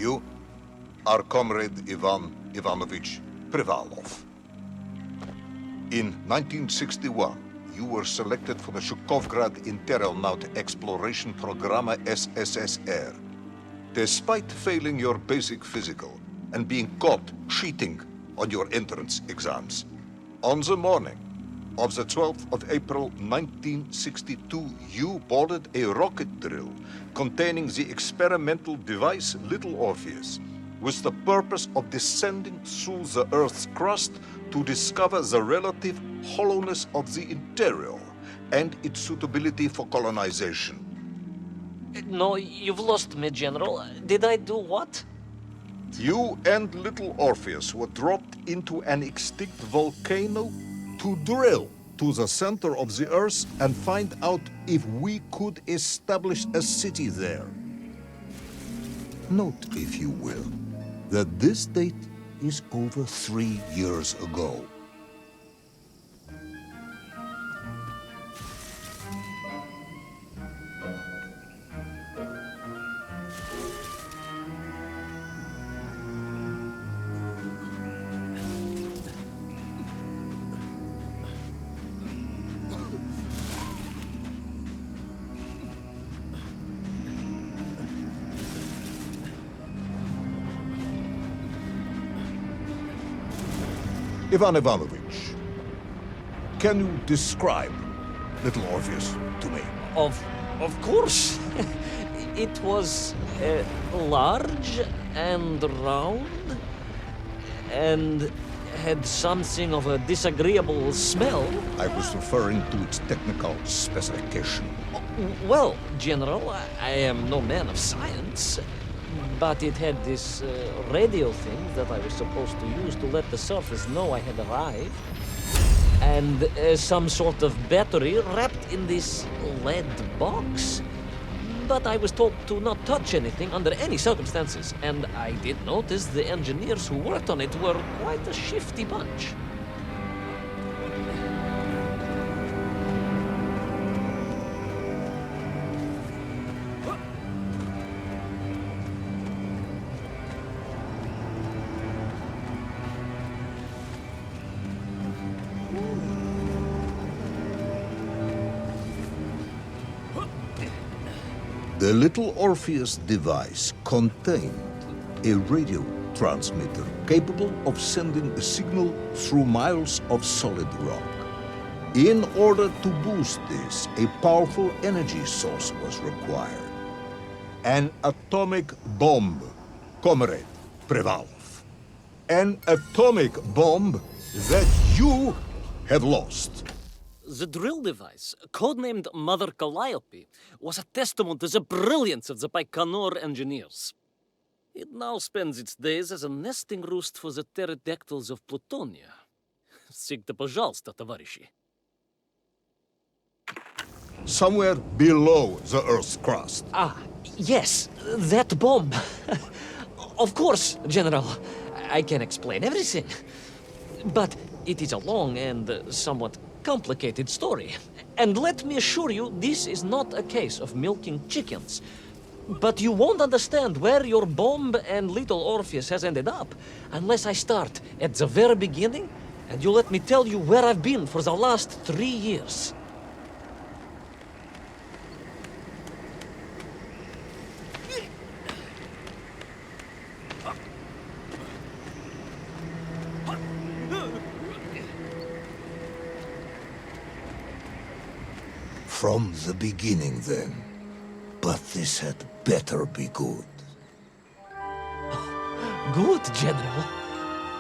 You are Comrade Ivan Ivanovich Privalov. In 1961, you were selected for the Shukovgrad Internaut Exploration Program SSSR. Despite failing your basic physical and being caught cheating on your entrance exams, on the morning of the 12th of April 1962, you boarded a rocket drill containing the experimental device Little Orpheus, with the purpose of descending through the Earth's crust to discover the relative hollowness of the interior and its suitability for colonization. No, you've lost me, General. Did I do what? You and Little Orpheus were dropped into an extinct volcano to drill to the center of the Earth and find out if we could establish a city there. Note, if you will, that this date is over 3 years ago. Ivan Ivanovich, can you describe Little Orpheus to me? Of course. It was large and round and had something of a disagreeable smell. I was referring to its technical specification. Well, General, I am no man of science, but it had this radio thing that I was supposed to use to let the surface know I had arrived. And some sort of battery wrapped in this lead box. But I was told to not touch anything under any circumstances. And I did notice the engineers who worked on it were quite a shifty bunch. The Little Orpheus device contained a radio transmitter capable of sending a signal through miles of solid rock. In order to boost this, a powerful energy source was required. An atomic bomb, Comrade Privalov. An atomic bomb that you have lost. The drill device, codenamed Mother Calliope, was a testament to the brilliance of the Baikonur engineers. It now spends its days as a nesting roost for the pterodactyls of Plutonia. Sigte пожалуйста, товарищи. Somewhere below the Earth's crust. Ah, yes, that bomb. Of course, General. I can explain everything. But it is a long and somewhat complicated story. And let me assure you, this is not a case of milking chickens. But you won't understand where your bomb and Little Orpheus has ended up unless I start at the very beginning and you let me tell you where I've been for the last 3 years. From the beginning, then. But this had better be good. Good, General.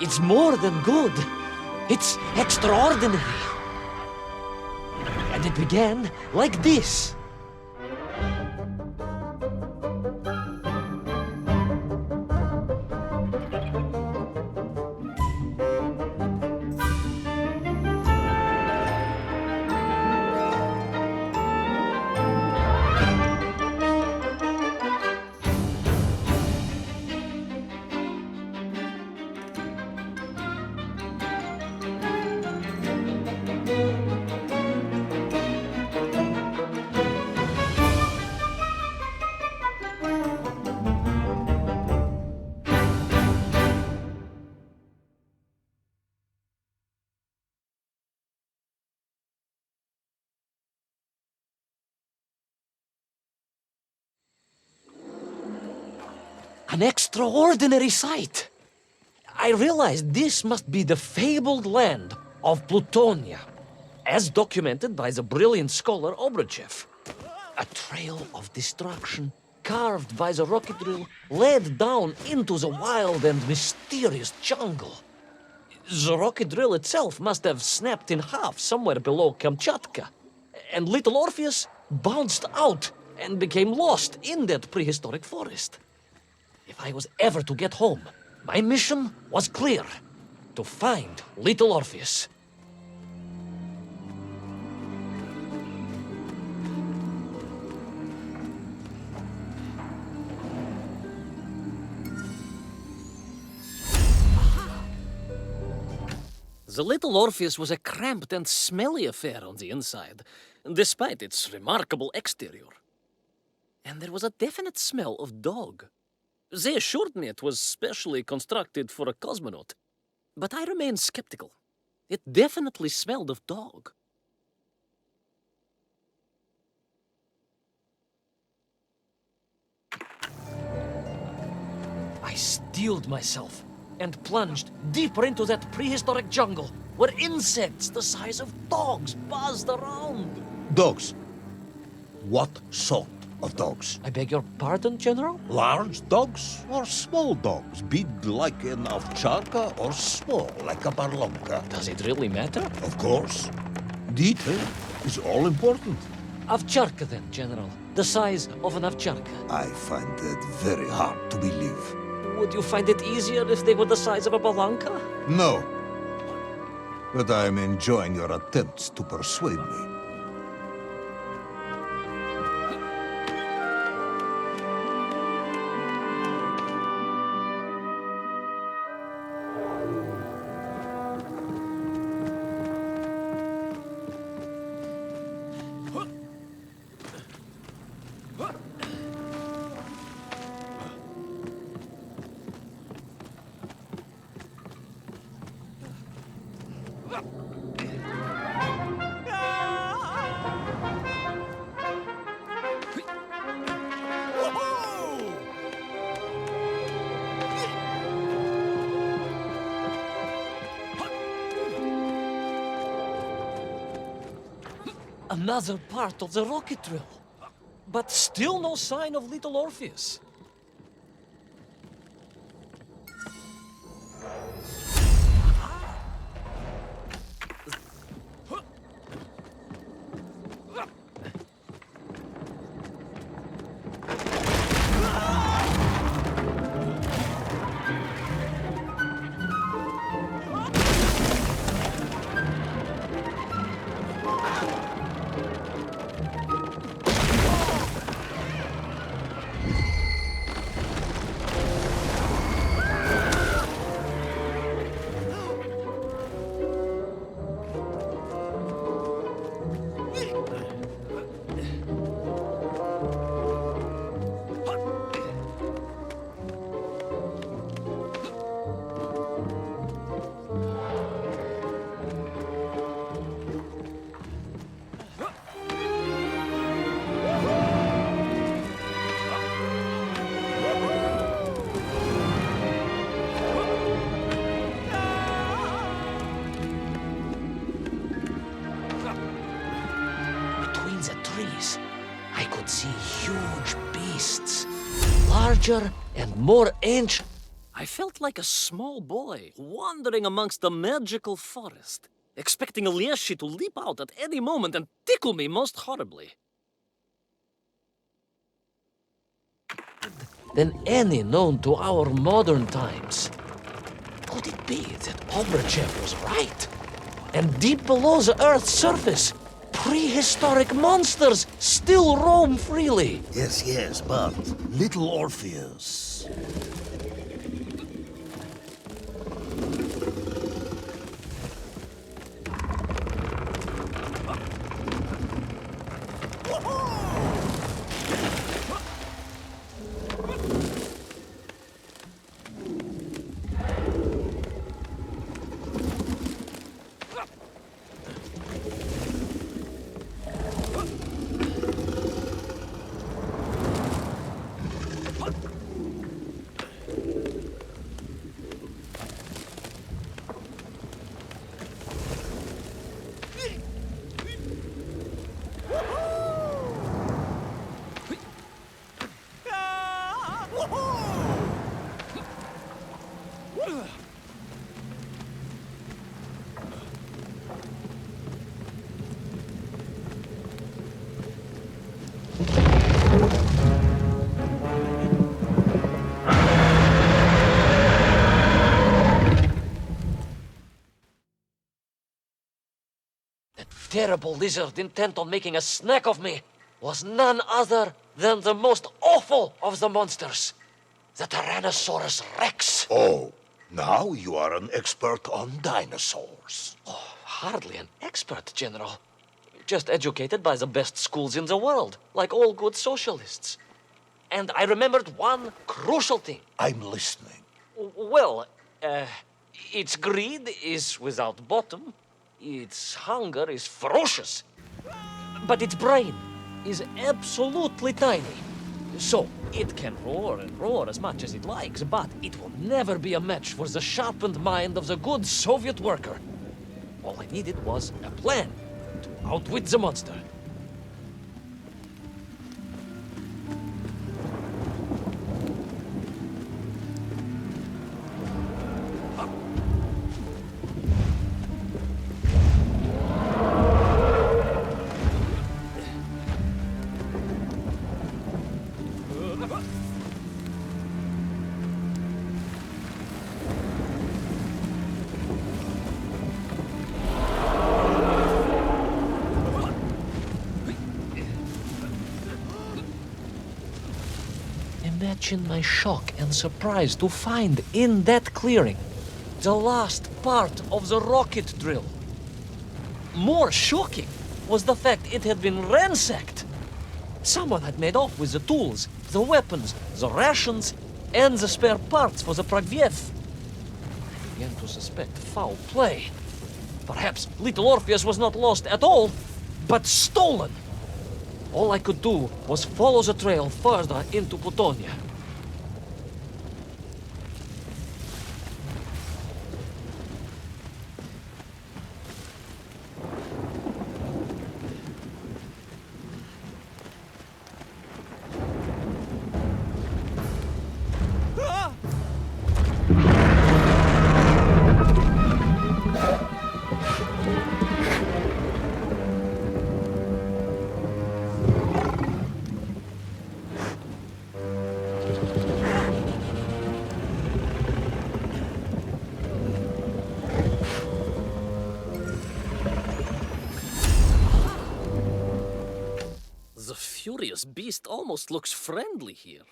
It's more than good. It's extraordinary. And it began like this. An extraordinary sight. I realized this must be the fabled land of Plutonia, as documented by the brilliant scholar Obruchev. A trail of destruction carved by the rocket drill led down into the wild and mysterious jungle. The rocket drill itself must have snapped in half somewhere below Kamchatka, and little Orpheus bounced out and became lost in that prehistoric forest. If I was ever to get home, my mission was clear: to find little Orpheus. The little Orpheus was a cramped and smelly affair on the inside, despite its remarkable exterior. And there was a definite smell of dog. They assured me it was specially constructed for a cosmonaut, but I remained skeptical. It definitely smelled of dog. I steeled myself and plunged deeper into that prehistoric jungle where insects the size of dogs buzzed around. Dogs. What sort of dogs? I beg your pardon, General? Large dogs or small dogs? Big like an ovcharka or small like a barlonka? Does it really matter? Of course. Detail is all important. Ovcharka then, General. The size of an ovcharka. I find that very hard to believe. Would you find it easier if they were the size of a balanka? No. But I am enjoying your attempts to persuade me. Another part of the rocket drill. But still no sign of little Orpheus. I could see huge beasts, larger and more ancient. I felt like a small boy wandering amongst the magical forest, expecting a Lieshi to leap out at any moment and tickle me most horribly. Than any known to our modern times. Could it be that Obruchev was right? And deep below the Earth's surface, prehistoric monsters still roam freely. Yes, but little Orpheus. Terrible lizard intent on making a snack of me was none other than the most awful of the monsters, the Tyrannosaurus Rex. Oh, now you are an expert on dinosaurs. Oh, hardly an expert, General. Just educated by the best schools in the world, like all good socialists. And I remembered one crucial thing. I'm listening. Well, its greed is without bottom. Its hunger is ferocious. But its brain is absolutely tiny. So, it can roar and roar as much as it likes, but it will never be a match for the sharpened mind of the good Soviet worker. All I needed was a plan to outwit the monster. Imagine my shock and surprise to find in that clearing the last part of the rocket drill. More shocking was the fact it had been ransacked. Someone had made off with the tools, the weapons, the rations, and the spare parts for the Pragviev. I began to suspect foul play. Perhaps little Orpheus was not lost at all, but stolen. All I could do was follow the trail further into Plutonia. The furious beast almost looks friendly here.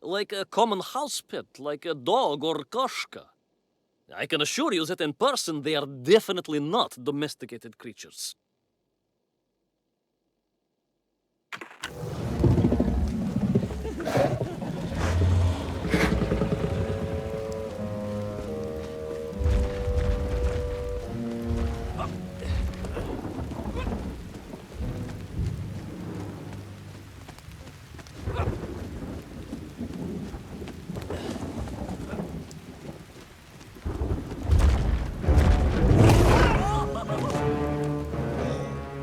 Like a common house pet, like a dog or koshka. I can assure you that in person they are definitely not domesticated creatures.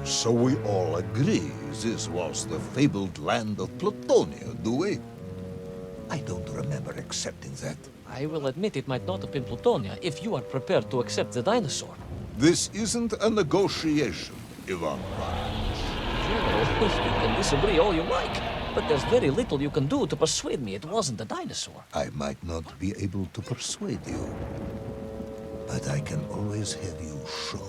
So we all agree this was the fabled land of Plutonia, do we? I don't remember accepting that. I will admit it might not have been Plutonia if you are prepared to accept the dinosaur. This isn't a negotiation, Ivan Ivanovich. General, you can disagree all you like, but there's very little you can do to persuade me it wasn't a dinosaur. I might not be able to persuade you, but I can always have you shot.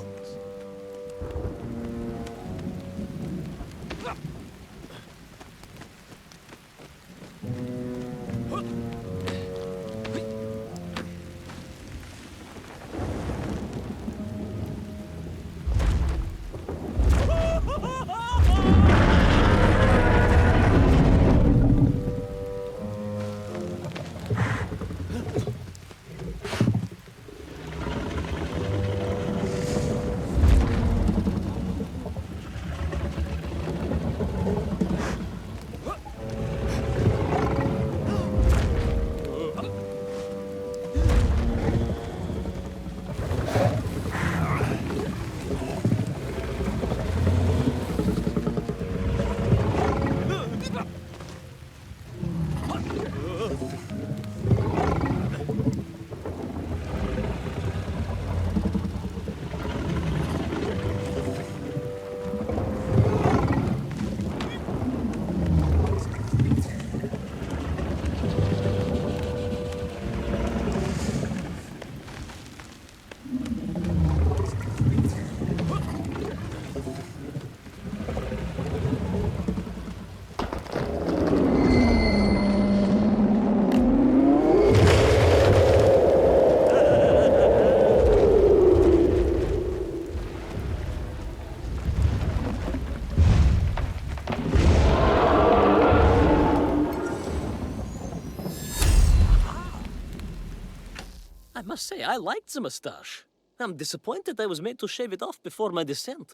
I must say, I liked the mustache. I'm disappointed I was made to shave it off before my descent.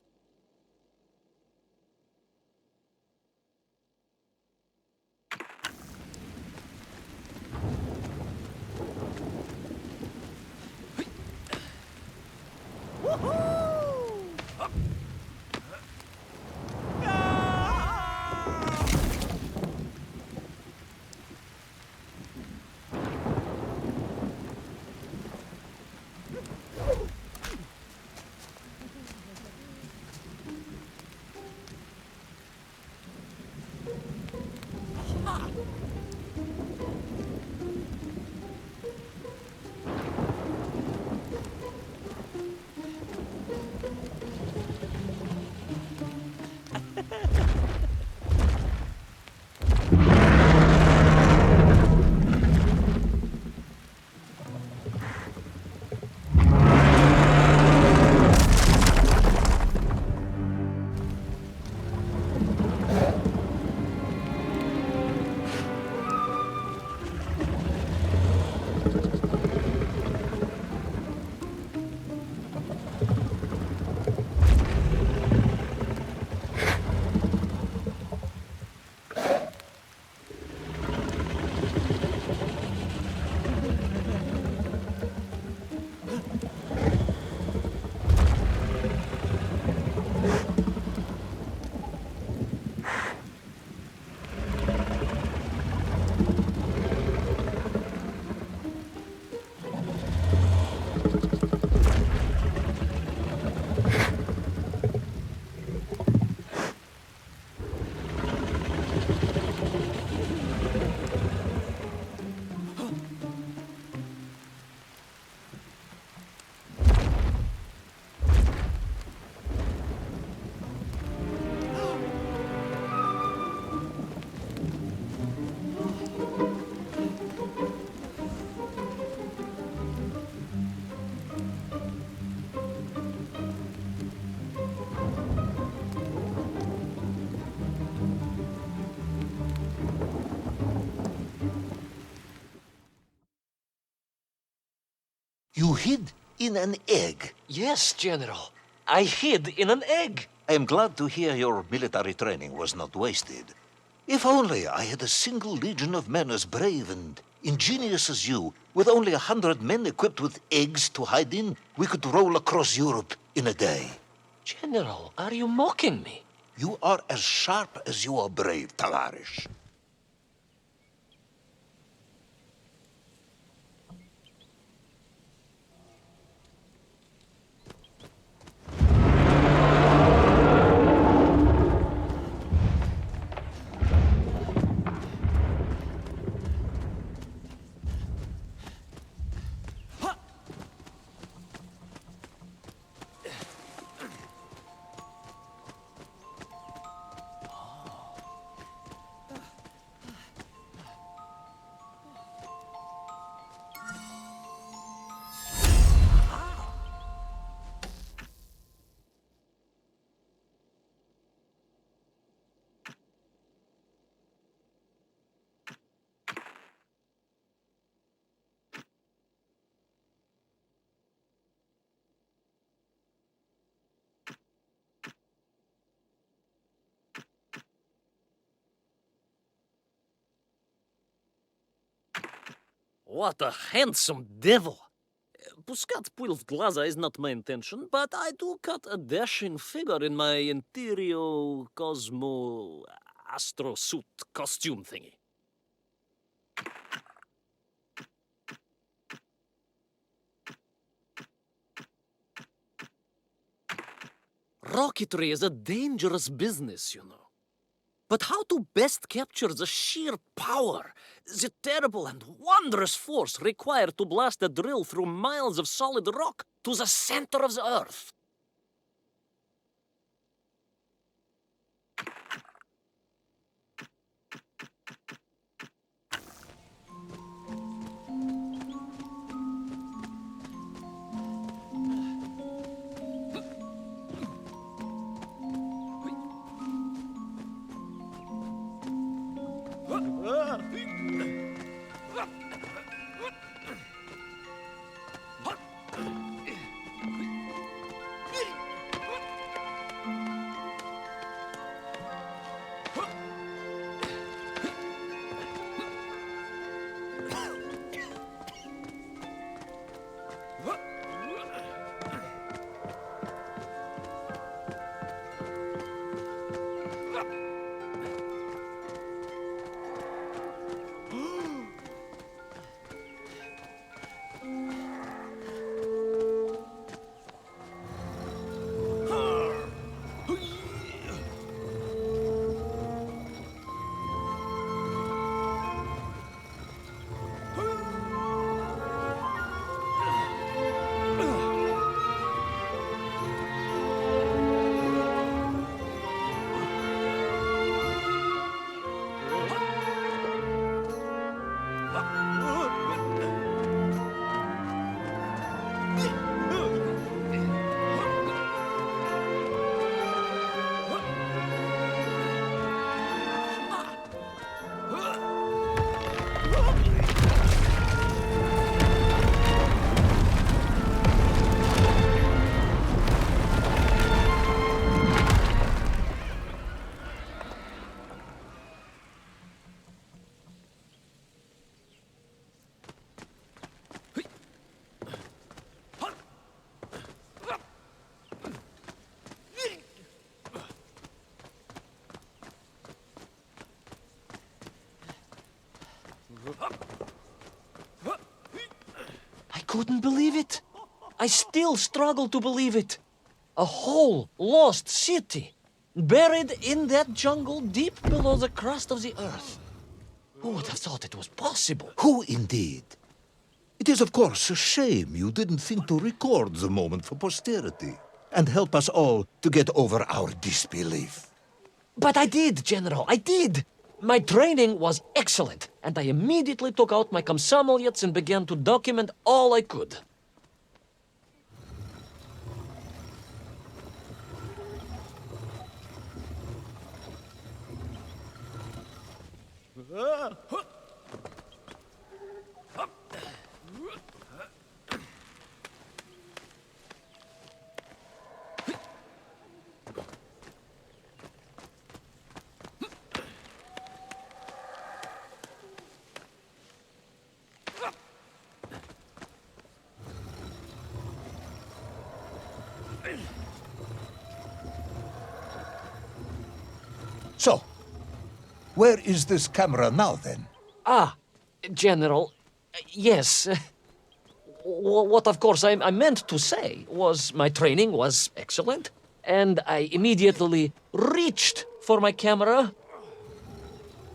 You hid in an egg. Yes, General. I hid in an egg. I am glad to hear your military training was not wasted. If only I had a single legion of men as brave and ingenious as you, with only 100 men equipped with eggs to hide in, we could roll across Europe in a day. General, are you mocking me? You are as sharp as you are brave, Tavarish. What a handsome devil! Puscat Pulv Glaza is not my intention, but I do cut a dashing figure in my interior Cosmo Astro suit costume thingy. Rocketry is a dangerous business, you know. But how to best capture the sheer power, the terrible and wondrous force required to blast a drill through miles of solid rock to the center of the Earth? I couldn't believe it. I still struggle to believe it. A whole lost city, buried in that jungle deep below the crust of the earth. Who would have thought it was possible? Who indeed? It is, of course, a shame you didn't think to record the moment for posterity and help us all to get over our disbelief. But I did, General, I did. My training was excellent, and I immediately took out my komsomolets and began to document all I could. So, where is this camera now, then? Ah, General, yes. What, of course, I meant to say was my training was excellent, and I immediately reached for my camera,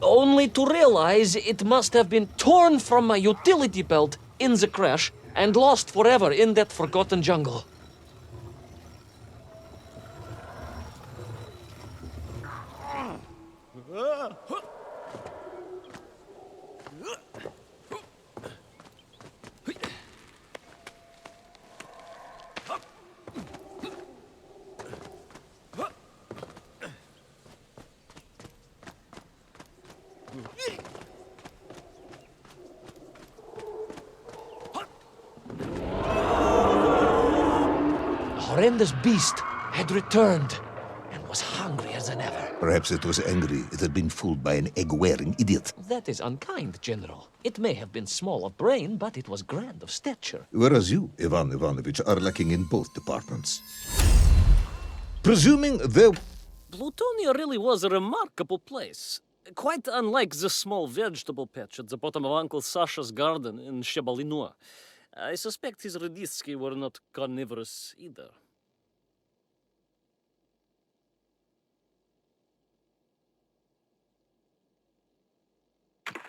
only to realize it must have been torn from my utility belt in the crash and lost forever in that forgotten jungle. A horrendous beast had returned and was hungrier than ever. Perhaps it was angry it had been fooled by an egg-wearing idiot. That is unkind, General. It may have been small of brain, but it was grand of stature. Whereas you, Ivan Ivanovich, are lacking in both departments. Presuming there... Plutonia really was a remarkable place. Quite unlike the small vegetable patch at the bottom of Uncle Sasha's garden in Shebalinua. I suspect his Raditsky were not carnivorous either.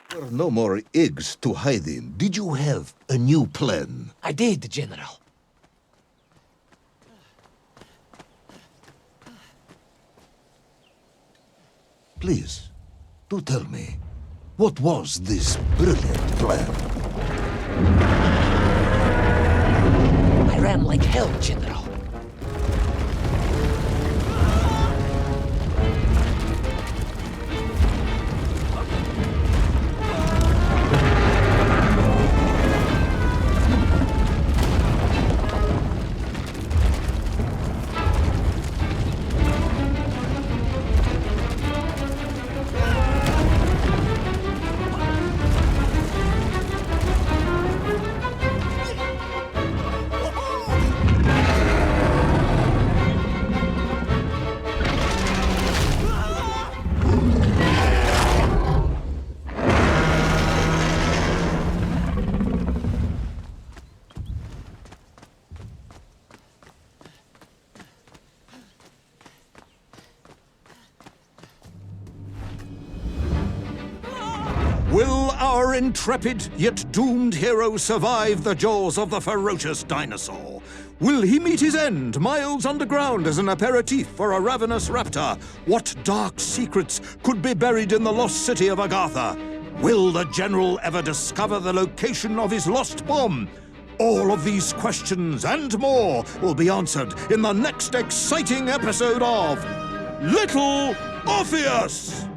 There were no more eggs to hide in. Did you have a new plan? I did, General. Please, do tell me, what was this brilliant plan? I ran like hell, General. Will our intrepid yet doomed hero survive the jaws of the ferocious dinosaur? Will he meet his end miles underground as an aperitif for a ravenous raptor? What dark secrets could be buried in the lost city of Agatha? Will the general ever discover the location of his lost bomb? All of these questions and more will be answered in the next exciting episode of Little Orpheus!